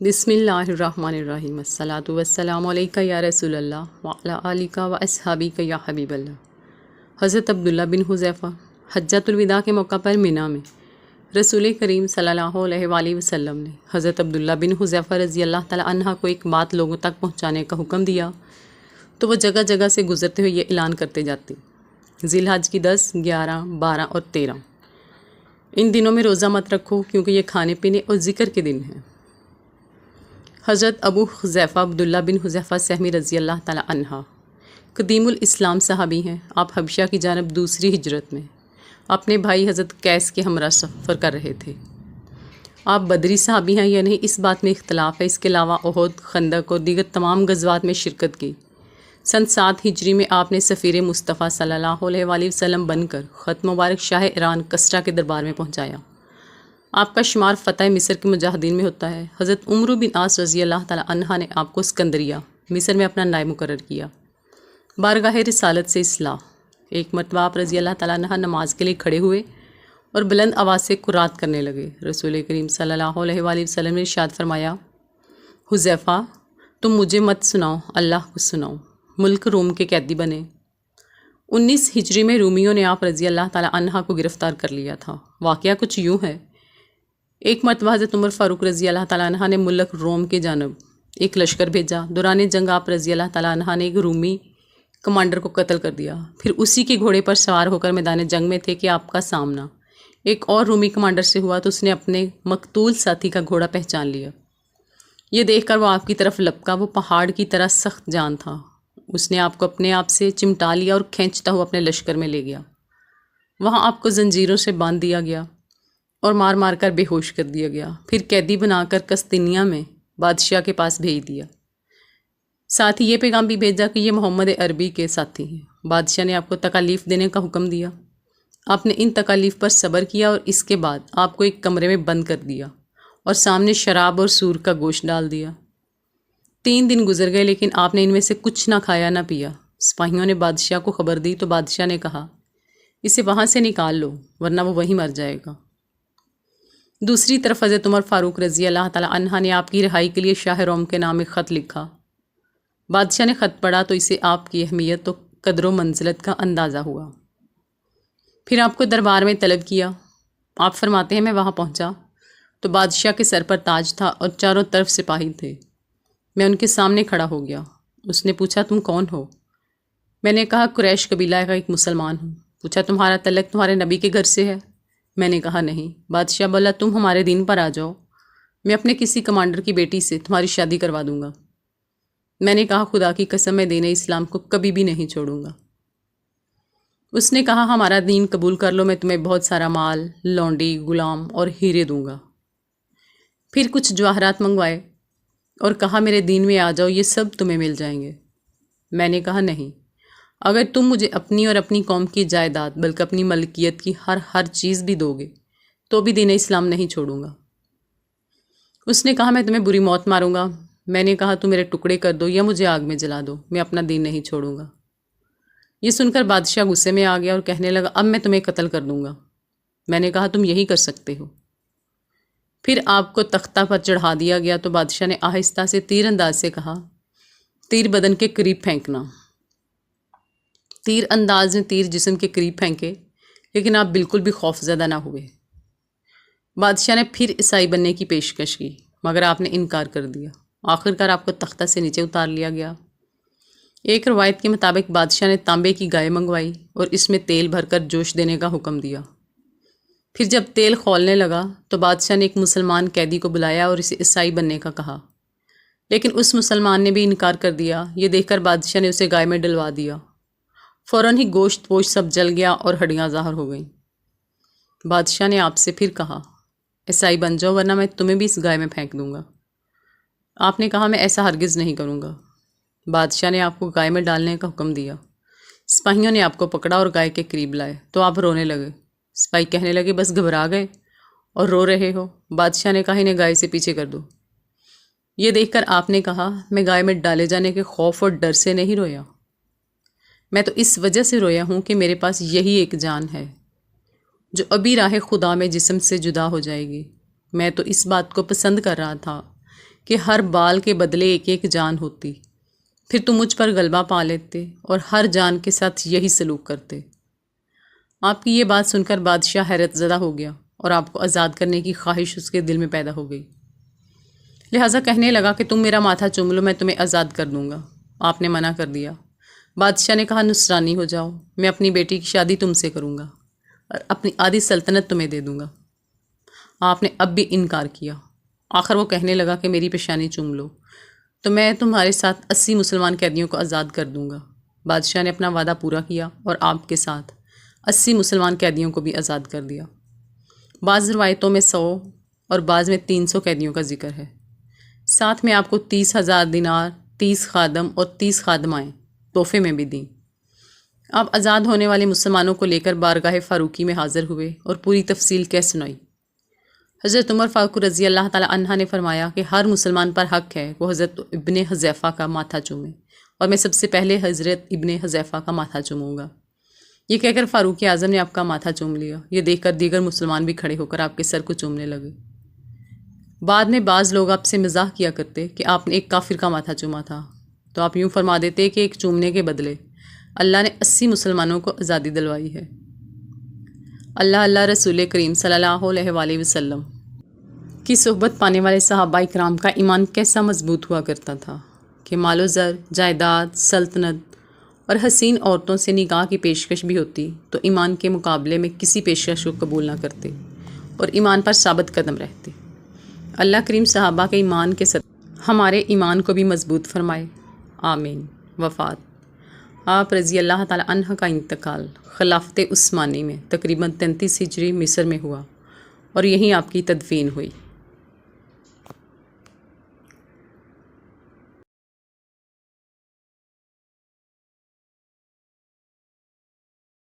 بسم اللہ الرحمن الرحیم الصلاۃ والسلام علیکہ یا رسول اللہ وعلی آلک و اصحابک یا حبیب اللہ۔ حضرت عبداللہ بن حذیفہ حجۃ الوداع کے موقع پر مینا میں رسول کریم صلی اللہ علیہ وآلہ وسلم نے حضرت عبداللہ بن حذیفہ رضی اللہ تعالی عنہ کو ایک بات لوگوں تک پہنچانے کا حکم دیا تو وہ جگہ جگہ سے گزرتے ہوئے یہ اعلان کرتے جاتے: ذی الحج کی 10، 11، 12 اور 13 ان دنوں میں روزہ مت رکھو کیونکہ یہ کھانے پینے اور ذکر کے دن ہیں۔ حضرت ابو حذیفہ عبداللہ بن حذیفہ سہمی رضی اللہ تعالی عنہ قدیم الاسلام صحابی ہیں۔ آپ حبشہ کی جانب دوسری ہجرت میں اپنے بھائی حضرت قیس کے ہمراہ سفر کر رہے تھے۔ آپ بدری صحابی ہیں یا نہیں اس بات میں اختلاف ہے۔ اس کے علاوہ احد، خندق اور دیگر تمام غزوات میں شرکت کی۔ سن 7 ہجری میں آپ نے سفیر مصطفیٰ صلی اللہ علیہ وآلہ وسلم بن کر خط مبارک شاہ ایران کسریٰ کے دربار میں پہنچایا۔ آپ کا شمار فتح مصر کے مجاہدین میں ہوتا ہے۔ حضرت عمرو بن عاص رضی اللہ تعالی عنہ نے آپ کو اسکندریہ مصر میں اپنا نائب مقرر کیا۔ بارگاہ رسالت سے اصلاح: ایک مرتبہ آپ رضی اللہ تعالی عنہ نماز کے لیے کھڑے ہوئے اور بلند آواز سے قرات کرنے لگے۔ رسول کریم صلی اللہ علیہ وآلہ وسلم نے ارشاد فرمایا: حذیفہ، تم مجھے مت سناؤ، اللہ کو سناؤ۔ ملک روم کے قیدی بنے۔ 19 ہجری میں رومیوں نے آپ رضی اللہ تعالی عنہ کو گرفتار کر لیا تھا۔ واقعہ کچھ یوں ہے: ایک مرتبہ حضرت عمر فاروق رضی اللہ تعالیٰ عنہ نے ملک روم کے جانب ایک لشکر بھیجا۔ دوران جنگ آپ رضی اللہ تعالیٰ عنہ نے ایک رومی کمانڈر کو قتل کر دیا۔ پھر اسی کے گھوڑے پر سوار ہو کر میدان جنگ میں تھے کہ آپ کا سامنا ایک اور رومی کمانڈر سے ہوا تو اس نے اپنے مقتول ساتھی کا گھوڑا پہچان لیا۔ یہ دیکھ کر وہ آپ کی طرف لپکا۔ وہ پہاڑ کی طرح سخت جان تھا۔ اس نے آپ کو اپنے آپ سے چمٹا لیا اور کھینچتا ہوا اپنے لشکر میں لے گیا۔ وہاں آپ کو زنجیروں سے باندھ دیا گیا اور مار مار کر بے ہوش کر دیا گیا۔ پھر قیدی بنا کر قسطنطنیہ میں بادشاہ کے پاس بھیج دیا۔ ساتھ ہی یہ پیغام بھی بھیجا کہ یہ محمد عربی کے ساتھی ہیں۔ بادشاہ نے آپ کو تکالیف دینے کا حکم دیا۔ آپ نے ان تکالیف پر صبر کیا اور اس کے بعد آپ کو ایک کمرے میں بند کر دیا اور سامنے شراب اور سور کا گوشت ڈال دیا۔ 3 دن گزر گئے لیکن آپ نے ان میں سے کچھ نہ کھایا نہ پیا۔ سپاہیوں نے بادشاہ کو خبر دی تو بادشاہ نے کہا: اسے وہاں سے نکال لو ورنہ وہ وہیں مر جائے گا۔ دوسری طرف حضرت عمر فاروق رضی اللہ تعالی عنہ نے آپ کی رہائی کے لیے شاہ روم کے نام ایک خط لکھا۔ بادشاہ نے خط پڑھا تو اسے آپ کی اہمیت و قدر و منزلت کا اندازہ ہوا۔ پھر آپ کو دربار میں طلب کیا۔ آپ فرماتے ہیں میں وہاں پہنچا تو بادشاہ کے سر پر تاج تھا اور چاروں طرف سپاہی تھے۔ میں ان کے سامنے کھڑا ہو گیا۔ اس نے پوچھا تم کون ہو؟ میں نے کہا قریش قبیلہ کا ایک مسلمان ہوں۔ پوچھا تمہارا تعلق تمہارے نبی کے گھر سے ہے؟ میں نے کہا نہیں۔ بادشاہ بولا تم ہمارے دین پر آ جاؤ، میں اپنے کسی کمانڈر کی بیٹی سے تمہاری شادی کروا دوں گا۔ میں نے کہا خدا کی قسم میں دین اسلام کو کبھی بھی نہیں چھوڑوں گا۔ اس نے کہا ہمارا دین قبول کر لو، میں تمہیں بہت سارا مال، لونڈی، غلام اور ہیرے دوں گا۔ پھر کچھ جواہرات منگوائے اور کہا میرے دین میں آ جاؤ، یہ سب تمہیں مل جائیں گے۔ میں نے کہا نہیں، اگر تم مجھے اپنی اور اپنی قوم کی جائیداد بلکہ اپنی ملکیت کی ہر چیز بھی دو گے تو بھی دین اسلام نہیں چھوڑوں گا۔ اس نے کہا میں تمہیں بری موت ماروں گا۔ میں نے کہا تم میرے ٹکڑے کر دو یا مجھے آگ میں جلا دو، میں اپنا دین نہیں چھوڑوں گا۔ یہ سن کر بادشاہ غصے میں آ گیا اور کہنے لگا اب میں تمہیں قتل کر دوں گا۔ میں نے کہا تم یہی کر سکتے ہو۔ پھر آپ کو تختہ پر چڑھا دیا گیا تو بادشاہ نے آہستہ سے تیر انداز سے کہا تیر بدن کے قریب پھینکنا۔ تیر انداز نے تیر جسم کے قریب پھینکے لیکن آپ بالکل بھی خوف زدہ نہ ہوئے۔ بادشاہ نے پھر عیسائی بننے کی پیشکش کی مگر آپ نے انکار کر دیا۔ آخرکار آپ کو تختہ سے نیچے اتار لیا گیا۔ ایک روایت کے مطابق بادشاہ نے تانبے کی گائے منگوائی اور اس میں تیل بھر کر جوش دینے کا حکم دیا۔ پھر جب تیل کھولنے لگا تو بادشاہ نے ایک مسلمان قیدی کو بلایا اور اسے عیسائی بننے کا کہا، لیکن اس مسلمان نے بھی انکار کر دیا۔ یہ دیکھ کر بادشاہ نے اسے گائے میں ڈلوا دیا۔ فوراً ہی گوشت پوش سب جل گیا اور ہڈیاں ظاہر ہو گئیں۔ بادشاہ نے آپ سے پھر کہا عیسائی بن جاؤ ورنہ میں تمہیں بھی اس گائے میں پھینک دوں گا۔ آپ نے کہا میں ایسا ہرگز نہیں کروں گا۔ بادشاہ نے آپ کو گائے میں ڈالنے کا حکم دیا۔ سپاہیوں نے آپ کو پکڑا اور گائے کے قریب لائے تو آپ رونے لگے۔ سپاہی کہنے لگے بس گھبرا گئے اور رو رہے ہو؟ بادشاہ نے کہا انہیں گائے سے پیچھے کر دو۔ یہ دیکھ کر آپ نے کہا میں گائے میں ڈالے جانے کے خوف اور ڈر سے نہیں رویا، میں تو اس وجہ سے رویا ہوں کہ میرے پاس یہی ایک جان ہے جو ابھی راہ خدا میں جسم سے جدا ہو جائے گی۔ میں تو اس بات کو پسند کر رہا تھا کہ ہر بال کے بدلے ایک ایک جان ہوتی، پھر تم مجھ پر غلبہ پا لیتے اور ہر جان کے ساتھ یہی سلوک کرتے۔ آپ کی یہ بات سن کر بادشاہ حیرت زدہ ہو گیا اور آپ کو آزاد کرنے کی خواہش اس کے دل میں پیدا ہو گئی، لہٰذا کہنے لگا کہ تم میرا ماتھا چوم لو، میں تمہیں آزاد کر دوں گا۔ آپ نے منع کر دیا۔ بادشاہ نے کہا نصرانی ہو جاؤ، میں اپنی بیٹی کی شادی تم سے کروں گا اور اپنی آدھی سلطنت تمہیں دے دوں گا۔ آپ نے اب بھی انکار کیا۔ آخر وہ کہنے لگا کہ میری پیشانی چوم لو تو میں تمہارے ساتھ 80 مسلمان قیدیوں کو آزاد کر دوں گا۔ بادشاہ نے اپنا وعدہ پورا کیا اور آپ کے ساتھ 80 مسلمان قیدیوں کو بھی آزاد کر دیا۔ بعض روایتوں میں 100 اور بعض میں 300 قیدیوں کا ذکر ہے۔ ساتھ میں آپ کو 30,000 دینار، 30 خادم اور 30 خادمائیں تحفے میں بھی دیں۔ آپ آزاد ہونے والے مسلمانوں کو لے کر بارگاہ فاروقی میں حاضر ہوئے اور پوری تفصیل کہہ سنائی۔ حضرت عمر فاروق رضی اللہ تعالیٰ عنہ نے فرمایا کہ ہر مسلمان پر حق ہے وہ حضرت ابن حذیفہ کا ماتھا چومے، اور میں سب سے پہلے حضرت ابن حذیفہ کا ماتھا چوموں گا۔ یہ کہہ کر فاروق اعظم نے آپ کا ماتھا چوم لیا۔ یہ دیکھ کر دیگر مسلمان بھی کھڑے ہو کر آپ کے سر کو چومنے لگے۔ بعد میں بعض لوگ آپ سے مزاح کیا کرتے کہ آپ نے ایک کافر کا ماتھا چوما تھا، تو آپ یوں فرما دیتے کہ ایک چومنے کے بدلے اللہ نے 80 مسلمانوں کو آزادی دلوائی ہے۔ اللہ رسول کریم صلی اللہ علیہ وآلہ وسلم کی صحبت پانے والے صحابہ کرام کا ایمان کیسا مضبوط ہوا کرتا تھا کہ مال و زر، جائیداد، سلطنت اور حسین عورتوں سے نکاح کی پیشکش بھی ہوتی تو ایمان کے مقابلے میں کسی پیشکش کو قبول نہ کرتے اور ایمان پر ثابت قدم رہتے۔ اللہ کریم صحابہ کے ایمان کے ساتھ ہمارے ایمان کو بھی مضبوط فرمائے، آمین۔ وفات: آپ رضی اللہ تعالیٰ عنہ کا انتقال خلافت عثمانی میں تقریباً 33 ہجری مصر میں ہوا اور یہیں آپ کی تدفین ہوئی۔